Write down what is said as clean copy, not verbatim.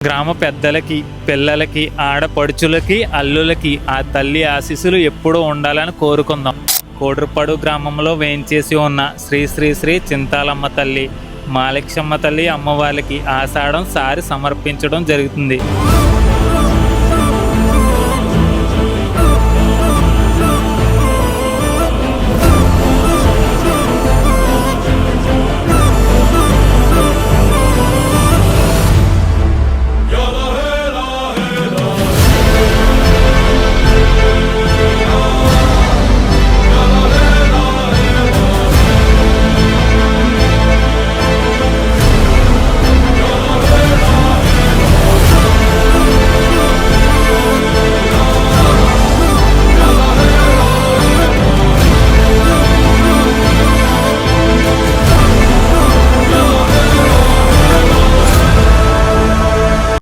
గ్రామ పెద్దలకి, పిల్లలకి, ఆడపడుచులకి, అల్లులకి ఆ తల్లి ఆశీస్సులు ఎప్పుడూ ఉండాలని కోరుకుందాం. కోడ్రపాడు గ్రామంలో వేయించేసి ఉన్న శ్రీ శ్రీ శ్రీ చింతాలమ్మ తల్లి, మాలక్షమ్మ తల్లి అమ్మవారికి ఆషాఢం సారి సమర్పించడం జరుగుతుంది.